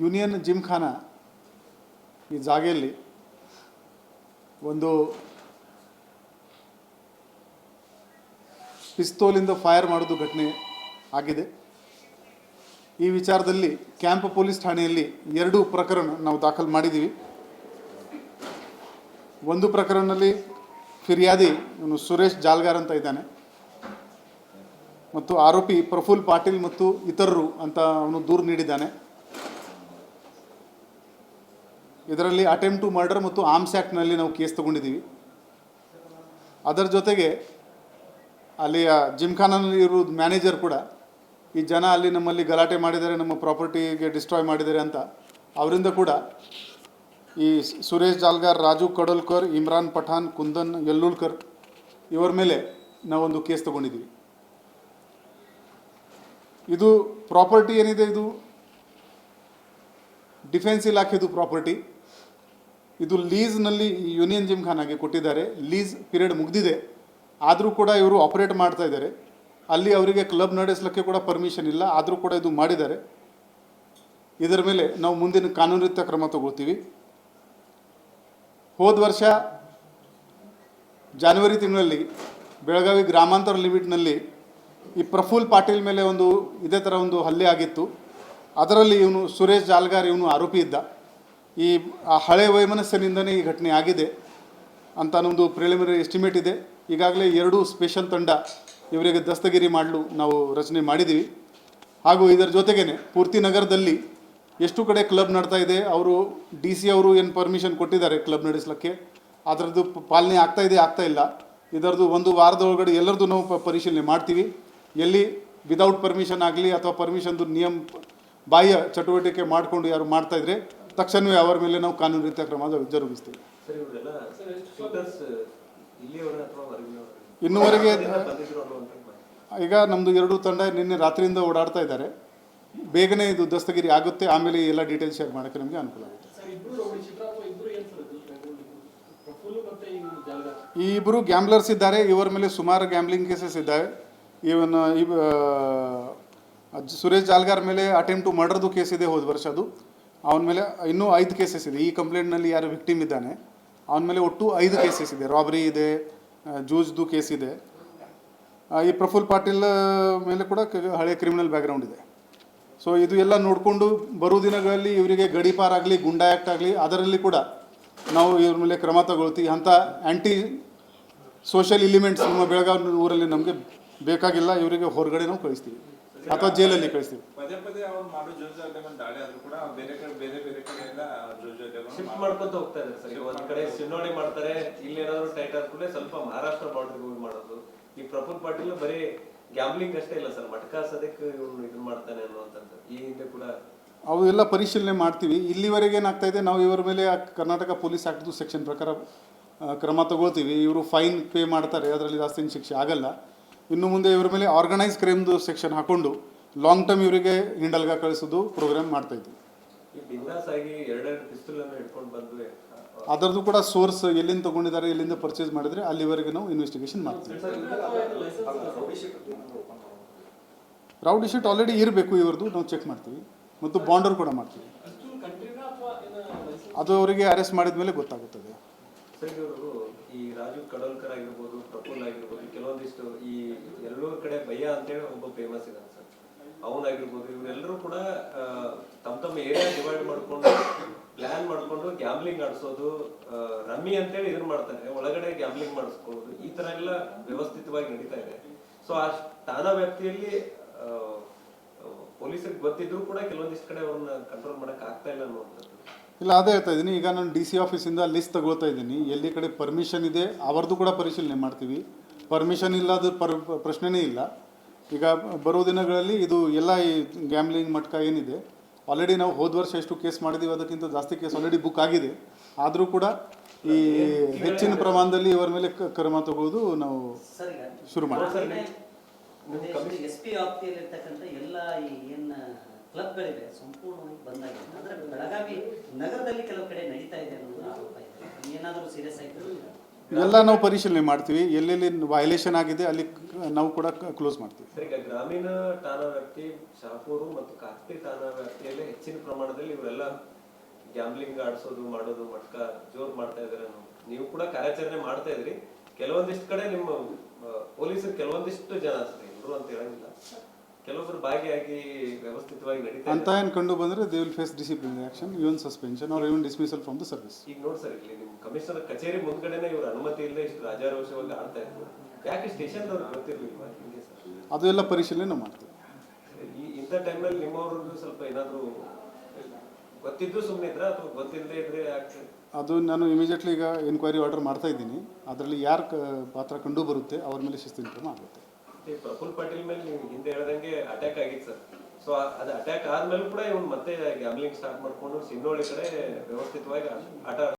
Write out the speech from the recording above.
Union ಜಿಮ್ಖಾನ ಈ ಜಾಗೆಯಲ್ಲಿ ಒಂದು ಪಿಸ್ತೂಲಿಂದ fire ಮಾಡೋದು ಘಟನೆ ಆಗಿದೆ. ಈ ವಿಚಾರದಲ್ಲಿ ಕ್ಯಾಂಪ್ ಪೊಲೀಸ್ ಠಾಣೆಯಲ್ಲಿ 2 ಪ್ರಕರಣ ನಾವು ದಾಖಲು ಮಾಡಿದ್ದೀವಿ. ಒಂದು ಪ್ರಕರಣದಲ್ಲಿ ಫಿರ್ಯಾದಿ ಇವನು ಸುರೇಶ್ ಜಾಲ್ಗಾರ್ ಅಂತ ಇದ್ದಾನೆ ಮತ್ತು ಆರೋಪಿ ಪ್ರಫುಲ್ ಪಾಟೀಲ್ ಮತ್ತು ಇತರರು ಅಂತ ಅವನು ದೂರು ನೀಡಿದ್ದಾನೆ. ಇದರಲ್ಲಿ ಅಟೆಂಪ್ಟ್ ಟು ಮರ್ಡರ್ ಮತ್ತು ಆರ್ಮ್ಸ್ ಆ್ಯಕ್ಟ್ನಲ್ಲಿ ನಾವು ಕೇಸ್ ತಗೊಂಡಿದ್ದೀವಿ. ಅದರ ಜೊತೆಗೆ ಅಲ್ಲಿಯ ಜಿಮ್ಖಾನಲ್ಲಿ ಇರೋ ಮ್ಯಾನೇಜರ್ ಕೂಡ ಈ ಜನ ಅಲ್ಲಿ ನಮ್ಮಲ್ಲಿ ಗಲಾಟೆ ಮಾಡಿದ್ದಾರೆ, ನಮ್ಮ ಪ್ರಾಪರ್ಟಿಗೆ ಡಿಸ್ಟ್ರಾಯ್ ಮಾಡಿದ್ದಾರೆ ಅಂತ ಅವರಿಂದ ಕೂಡ ಈ ಸುರೇಶ್ ಜಾಲ್ಗಾರ್, ರಾಜು ಕಡೋಲ್ಕರ್, ಇಮ್ರಾನ್ ಪಠಾನ್, ಕುಂದನ್ ಯಲ್ಲೂಲ್ಕರ್ ಇವರ ಮೇಲೆ ನಾವೊಂದು ಕೇಸ್ ತಗೊಂಡಿದ್ದೀವಿ. ಇದು ಪ್ರಾಪರ್ಟಿ ಏನಿದೆ ಇದು ಡಿಫೆನ್ಸ್ ಇಲಾಖೆದು ಪ್ರಾಪರ್ಟಿ. ಇದು ಲೀಸ್ನಲ್ಲಿ ಯೂನಿಯನ್ ಜಿಮ್ಖಾನಾಗೆ ಕೊಟ್ಟಿದ್ದಾರೆ. ಲೀಸ್ ಪೀರಿಯಡ್ ಮುಗಿದಿದೆ, ಆದರೂ ಕೂಡ ಇವರು ಆಪರೇಟ್ ಮಾಡ್ತಾ ಇದ್ದಾರೆ. ಅಲ್ಲಿ ಅವರಿಗೆ ಕ್ಲಬ್ ನಡೆಸಲಿಕ್ಕೆ ಕೂಡ ಪರ್ಮಿಷನ್ ಇಲ್ಲ, ಆದರೂ ಕೂಡ ಇದು ಮಾಡಿದ್ದಾರೆ. ಇದರ ಮೇಲೆ ನಾವು ಮುಂದಿನ ಕಾನೂನಿತ ಕ್ರಮ ತಗೊಳ್ತೀವಿ. ಹೋದ ವರ್ಷ ಜನವರಿ ತಿಂಗಳಲ್ಲಿ ಬೆಳಗಾವಿ ಗ್ರಾಮಾಂತರ ಲಿಮಿಟ್ನಲ್ಲಿ ಈ ಪ್ರಫುಲ್ ಪಾಟೀಲ್ ಮೇಲೆ ಒಂದು ಇದೇ ಥರ ಒಂದು ಹಲ್ಲೆ ಆಗಿತ್ತು. ಅದರಲ್ಲಿ ಇವನು ಸುರೇಶ್ ಜಾಲ್ಗಾರ್ ಇವನು ಆರೋಪಿ ಇದ್ದ. ಈ ಹಳೆ ವೈಮನಸ್ಸಿನಿಂದನೇ ಈ ಘಟನೆ ಆಗಿದೆ ಅಂತ ನಮ್ಮದು ಪ್ರಿಲಿಮಿನರಿ ಎಸ್ಟಿಮೇಟ್ ಇದೆ. ಈಗಾಗಲೇ 2 ಸ್ಪೆಷಲ್ ತಂಡ ಇವರಿಗೆ ದಸ್ತಗಿರಿ ಮಾಡಲು ನಾವು ರಚನೆ ಮಾಡಿದ್ದೀವಿ. ಹಾಗೂ ಇದರ ಜೊತೆಗೇ ಪೂರ್ತಿ ನಗರದಲ್ಲಿ ಎಷ್ಟು ಕಡೆ ಕ್ಲಬ್ ನಡ್ತಾ ಇದೆ, ಅವರು DC ಅವರು ಏನು ಪರ್ಮಿಷನ್ ಕೊಟ್ಟಿದ್ದಾರೆ ಕ್ಲಬ್ ನಡೆಸಲಿಕ್ಕೆ, ಅದರದ್ದು ಪಾಲನೆ ಆಗ್ತಾ ಇಲ್ಲ. ಇದರದ್ದು ಒಂದು ವಾರದೊಳಗಡೆ ಎಲ್ಲರದ್ದು ನಾವು ಪರಿಶೀಲನೆ ಮಾಡ್ತೀವಿ. ಎಲ್ಲಿ ವಿದೌಟ್ ಪರ್ಮಿಷನ್ ಆಗಲಿ ಅಥವಾ ಪರ್ಮಿಷನ್ದು ನಿಯಮ ಬಾಹ್ಯ ಚಟುವಟಿಕೆ ಮಾಡಿಕೊಂಡು ಯಾರು ಮಾಡ್ತಾಯಿದ್ರೆ ತಕ್ಷಣವೇ ಅವರ ಮೇಲೆ ನಾವು ಕಾನೂನು ರೀತಿಯ ಕ್ರಮ ಜರುಗಿಸ್ತೀವಿ. ಇನ್ನೂವರೆಗೆ ಈಗ ನಮ್ಮದು 2 ತಂಡ ನಿನ್ನೆ ರಾತ್ರಿಯಿಂದ ಓಡಾಡ್ತಾ ಇದ್ದಾರೆ. ಬೇಗನೆ ಇದು ದಸ್ತಗಿರಿ ಆಗುತ್ತೆ, ಆಮೇಲೆ ಎಲ್ಲ ಡೀಟೇಲ್ಸ್ ಶೇರ್ ಮಾಡೋಕ್ಕೆ ನಮಗೆ ಅನುಕೂಲ ಆಗುತ್ತೆ. ಈ ಇಬ್ಬರು ಗ್ಯಾಂಬ್ಲರ್ಸ್ ಇದ್ದಾರೆ. ಇವರ ಮೇಲೆ ಸುಮಾರು ಗ್ಯಾಂಬ್ಲಿಂಗ್ ಕೇಸಸ್ ಇದ್ದಾವೆ. ಇವನ್ ಸುರೇಶ್ ಜಾಲ್ಗಾರ್ ಮೇಲೆ ಅಟೆಂಪ್ಟ್ ಟು ಮರ್ಡರ್ದು ಕೇಸ್ ಇದೆ ಹೋದ ವರ್ಷ. ಅದು ಅವನ ಮೇಲೆ ಇನ್ನೂ 5 ಕೇಸಸ್ ಇದೆ. ಈ ಕಂಪ್ಲೇಂಟ್ನಲ್ಲಿ ಯಾರು ವಿಕ್ಟಿಮ್ ಇದ್ದಾನೆ ಅವನ ಮೇಲೆ ಒಟ್ಟು 5 ಕೇಸಸ್ ಇದೆ. ರಾಬರಿ ಇದೆ, ಜೂಜ್ದು ಕೇಸ್ ಇದೆ. ಈ ಪ್ರಫುಲ್ ಪಾಟೀಲ್ ಮೇಲೆ ಕೂಡ ಹಳೆ ಕ್ರಿಮಿನಲ್ ಬ್ಯಾಕ್ಗ್ರೌಂಡ್ ಇದೆ. ಸೊ ಇದು ಎಲ್ಲ ನೋಡಿಕೊಂಡು ಬರೋ ದಿನಗಳಲ್ಲಿ ಇವರಿಗೆ ಗಡೀಪಾರ್ ಆಗಲಿ, ಗುಂಡಾ ಆ್ಯಕ್ಟ್ ಆಗಲಿ ಅದರಲ್ಲಿ ಕೂಡ ನಾವು ಇವ್ರ ಮೇಲೆ ಕ್ರಮ ತಗೊಳ್ತೀವಿ. ಅಂಥ ಆ್ಯಂಟಿ ಸೋಷಿಯಲ್ ಎಲಿಮೆಂಟ್ಸ್ ನಮ್ಮ ಬೆಳಗಾವಿ ಊರಲ್ಲಿ ನಮಗೆ ಬೇಕಾಗಿಲ್ಲ. ಇವರಿಗೆ ಹೊರಗಡೆ ನಾವು ಕಳಿಸ್ತೀವಿ ಅಥವಾ ಜೈಲಲ್ಲಿ ಕಳಿಸ್ತೀವಿ. ಮಾಡ್ಕೊಂತ ಹೋಗ್ತಾ ಇದ್ದಾರೆ ಸರ್. ಒಂದ್ ಕಡೆ ಸಿನ್ನೋಡಿ ಮಾಡ್ತಾರೆ, ಇಲ್ಲಿ ಏನಾದ್ರು ಟೈಟ್ ಆದ್ಮೇಲೆ ಸ್ವಲ್ಪ ಮಹಾರಾಷ್ಟ್ರ ಬಾರ್ಡರ್ಗೆ ಹೋಗಿ ಮಾಡೋದು. ಈ ಪ್ರಫುಲ್ ಪಾಟೀಲ್ ಬರೀ ಗ್ಯಾಂಬ್ಲಿಂಗ್ ಅಷ್ಟೇ ಇಲ್ಲ ಸರ್, ಮಟಕ ಸದಕ್ಕೆ ಇವನು ಇದು ಮಾಡ್ತಾನೆ ಅನ್ನುವಂಥದ್ದು ಈ ಹಿಂದೆ ಕೂಡ ಅವು ಎಲ್ಲ ಪರಿಶೀಲನೆ ಮಾಡ್ತೀವಿ. ಇಲ್ಲಿವರೆಗೆ ಏನಾಗ್ತಾ ಇದೆ, ನಾವು ಇವರ ಮೇಲೆ ಕರ್ನಾಟಕ ಪೊಲೀಸ್ ಆ್ಯಕ್ಟ್ದು ಸೆಕ್ಷನ್ ಪ್ರಕಾರ ಕ್ರಮ ತಗೊಳ್ತೀವಿ. ಇವರು ಫೈನ್ ಪೇ ಮಾಡ್ತಾರೆ, ಅದರಲ್ಲಿ ಜಾಸ್ತಿ ಶಿಕ್ಷೆ ಆಗಲ್ಲ. ಇನ್ನು ಮುಂದೆ ಇವರ ಮೇಲೆ ಆರ್ಗನೈಸ್ ಕ್ರೈಮ್ದು ಸೆಕ್ಷನ್ ಹಾಕ್ಕೊಂಡು ಲಾಂಗ್ ಟರ್ಮ್ ಇವರಿಗೆ ಹಿಂಡಲ್ಗ ಕಳಿಸೋದು ಪ್ರೋಗ್ರಾಮ್ ಮಾಡ್ತಾಯಿದ್ವಿ. ಅದರದ್ದು ಕೂಡ ಸೋರ್ಸ್ ಎಲ್ಲಿಂದ ತೊಗೊಂಡಿದ್ದಾರೆ, ಎಲ್ಲಿಂದ ಪರ್ಚೇಸ್ ಮಾಡಿದರೆ ಅಲ್ಲಿವರೆಗೆ ನಾವು ಇನ್ವೆಸ್ಟಿಗೇಷನ್ ಮಾಡ್ತೀವಿ. ರೌಡಿ ಶೀಟ್ ಆಲ್ರೆಡಿ ಇರಬೇಕು ಇವರದು, ನಾವು ಚೆಕ್ ಮಾಡ್ತೀವಿ ಮತ್ತು ಬಾಂಡರ್ ಕೂಡ ಮಾಡ್ತೀವಿ. ಅದು ಅವರಿಗೆ ಅರೆಸ್ಟ್ ಮಾಡಿದ ಮೇಲೆ ಗೊತ್ತಾಗುತ್ತದೆ. ಈ ರಾಜು ಕಡೋಲ್ಕರ್ ಆಗಿರ್ಬೋದು, ಪ್ರಫುಲ್ ಆಗಿರ್ಬೋದು, ಕೆಲವೊಂದಿಷ್ಟು ಈ ಎಲ್ಲೂರ ಕಡೆ ಭಯ್ಯ ಅಂತೇಳಿ ಒಬ್ಬ ಫೇಮಸ್ ಇದ್ದಾನೆ ಸರ್, ಅವನಾಗಿರ್ಬೋದು, ಇವರೆಲ್ಲರೂ ಕೂಡ ತಮ್ಮ ಏರಿಯಾ ಡಿವೈಡ್ ಮಾಡ್ಕೊಂಡು ಪ್ಲಾನ್ ಮಾಡ್ಕೊಂಡು ಗ್ಯಾಮ್ಲಿಂಗ್ ಆಡಿಸೋದು, ರಮ್ಮಿ ಅಂತೇಳಿ ಇದನ್ನ ಮಾಡ್ತಾರೆ, ಒಳಗಡೆ ಗ್ಯಾಮ್ಲಿಂಗ್ ಮಾಡಿಸ್ಕೊಳ್ಳೋದು, ಈ ತರ ಎಲ್ಲ ವ್ಯವಸ್ಥಿತವಾಗಿ ನಡೀತಾ ಇದೆ. ಸೊ ಆ ಠಾಣಾ ವ್ಯಾಪ್ತಿಯಲ್ಲಿ ಪೊಲೀಸರಿಗೆ ಗೊತ್ತಿದ್ರು ಕೂಡ ಕೆಲವೊಂದಿಷ್ಟು ಕಡೆ ಅವ್ರನ್ನ ಕಂಟ್ರೋಲ್ ಮಾಡಕ್ ಆಗ್ತಾ ಇಲ್ಲ ಅನ್ನುವಂಥದ್ದು. ಇಲ್ಲ, ಅದೇ ಹೇಳ್ತಾ ಇದ್ದೀನಿ. ಈಗ ನಾನು DC ಆಫೀಸಿಂದ ಲಿಸ್ಟ್ ತಗೊಳ್ತಾ ಇದ್ದೀನಿ. ಎಲ್ಲಿ ಕಡೆ ಪರ್ಮಿಷನ್ ಇದೆ ಅವರದ್ದು ಕೂಡ ಪರಿಶೀಲನೆ ಮಾಡ್ತೀವಿ. ಪರ್ಮಿಷನ್ ಇಲ್ಲ ಅದು ಪ್ರಶ್ನೆನೇ ಇಲ್ಲ. ಈಗ ಬರೋ ದಿನಗಳಲ್ಲಿ ಇದು ಎಲ್ಲ ಈ ಗ್ಯಾಮ್ಲಿಂಗ್ ಮಟ್ಕ ಏನಿದೆ ಆಲ್ರೆಡಿ ನಾವು ಹೋದ ವರ್ಷ ಎಷ್ಟು ಕೇಸ್ ಮಾಡಿದ್ದೀವಿ ಅದಕ್ಕಿಂತ ಜಾಸ್ತಿ ಕೇಸ್ ಆಲ್ರೆಡಿ ಬುಕ್ ಆಗಿದೆ. ಆದರೂ ಕೂಡ ಈ ಹೆಚ್ಚಿನ ಪ್ರಮಾಣದಲ್ಲಿ ಇವರ ಮೇಲೆ ಕ್ರಮ ತಗೊಳ್ಳೋದು ನಾವು ಶುರು ಮಾಡ್ತೀವಿ. SP ವ್ಯಾಪ್ತಿಯಲ್ಲಿರ್ತಕ್ಕಂಥ ಎಲ್ಲ ಏನು ಕ್ಲಬ್ಗಳಿವೆ ಸಂಪೂರ್ಣವಾಗಿ ಬಂದಾಗಿದೆ. ಅಂದರೆ ಬೆಳಗಾವಿ ನಗರದಲ್ಲಿ ಕೆಲವು ಕಡೆ ನಡೀತಾ ಇದೆ ಅನ್ನೋದು ಆರೋಪ ಇದೆ. ಏನಾದರೂ ಸೀರಿಯಸ್ ಆಗಿ ಎಲ್ಲ ನಾವು ಪರಿಶೀಲನೆ ಮಾಡ್ತೀವಿ, ಎಲ್ಲೆಲ್ಲಿ ವೈಲೇಷನ್ ಆಗಿದೆ ಅಲ್ಲಿ ನಾವು ಕೂಡ ಕ್ಲೋಸ್ ಮಾಡ್ತೀವಿ. ಸರ್, ಈಗ ಗ್ರಾಮೀಣ ಠಾಣಾ ವ್ಯಾಪ್ತಿ ಶಹಾಪುರ ಮತ್ತು ಕಾರ್ತಿ ಠಾಣಾ ವ್ಯಾಪ್ತಿಯಲ್ಲಿ ಹೆಚ್ಚಿನ ಪ್ರಮಾಣದಲ್ಲಿ ಇವರೆಲ್ಲ ಗ್ಯಾಮ್ಲಿಂಗ್ ಆಡಿಸೋದು ಮಾಡೋದು ಮಟ್ಕ ಜೋರ್ ಮಾಡ್ತಾ ಇದಾರೆ. ನೀವು ಕೂಡ ಕಾರ್ಯಾಚರಣೆ ಮಾಡ್ತಾ ಇದ್ರಿ. ಕೆಲವೊಂದಿಷ್ಟು ಕಡೆ ನಿಮ್ಮ ಪೊಲೀಸರು ಕೆಲವೊಂದಿಷ್ಟು ಜನ ಅಷ್ಟೇ, ಇವರು ಅಂತ ಹೇಳಂಗಿಲ್ಲ, ಕೆಲವೊಬ್ರು ಭಾಗಿಯಾಗಿ ವ್ಯವಸ್ಥಿತವಾಗಿ ನಡೀತಾ ಅಂತ ಏನು ಕಂಡು ಬಂದರೆ they will face disciplinary action, even suspension or even dismissal from the service. ಈಗ ನೋಡಿ ಸರ್, ಇಲ್ಲಿ ನಿಮ್ಮ ಕಮಿಷನರ್ ಕಚೇರಿ ಮುಂದ್ಗಡೆನೆ ಇವ್ರ ಅನುಮತಿ ಇಲ್ಲದೆ ಇಷ್ಟು ರಾಜಾರೋಷವಾಗಿ ಆಡ್ತಾ ಇದ್ರು. ಯಾಕೆ ಸ್ಟೇಷನ್ ಅವ್ರಿಗೆ ಗೊತ್ತಿರ್ಲಿಲ್ವಾ ಹಿಂಗೆ ಸರ್? ಅದು ಎಲ್ಲ ಪರಿಶೀಲನೆ ನಾವು ಮಾಡ್ತೀವಿ. ಇಂಥ ಟೈಮಲ್ಲಿ ನಿಮ್ಮವ್ರಿಗೂ ಸ್ವಲ್ಪ ಏನಾದ್ರು ಗೊತ್ತಿದ್ದು ಸುಮ್ಮನೆ ಇದ್ರ ಅಥವಾ ಗೊತ್ತಿಲ್ಲದೆ ಇದ್ರೆ ಯಾಕೆ? ಅದು ನಾನು ಇಮಿಡಿಯೇಟ್ಲಿ ಈಗ ಎನ್ಕ್ವೈರಿ ಆರ್ಡರ್ ಮಾಡ್ತಾ ಇದ್ದೀನಿ. ಅದರಲ್ಲಿ ಯಾರು ಪಾತ್ರ ಕಂಡು ಬರುತ್ತೆ ಅವ್ರ ಮೇಲೆ ಶಿಸ್ತಿನ ಕ್ರಮ ಆಗುತ್ತೆ. ಪ್ರಫುಲ್ ಪಾಟೀಲ್ ಮೇಲೆ ನೀವು ಹಿಂದೆ ಹೇಳ್ದಂಗೆ ಅಟ್ಯಾಕ್ ಆಗಿತ್ತು ಸರ್. ಸೊ ಅದು ಅಟ್ಯಾಕ್ ಆದ್ಮೇಲೆ ಕೂಡ ಇವ್ನು ಮತ್ತೆ ಗ್ಯಾಮ್ಲಿಂಗ್ ಸ್ಟಾರ್ಟ್ ಮಾಡ್ಕೊಂಡು ಸಿನ್ನೋಳಿ ಕಡೆ ವ್ಯವಸ್ಥಿತವಾಗಿ ಆಟ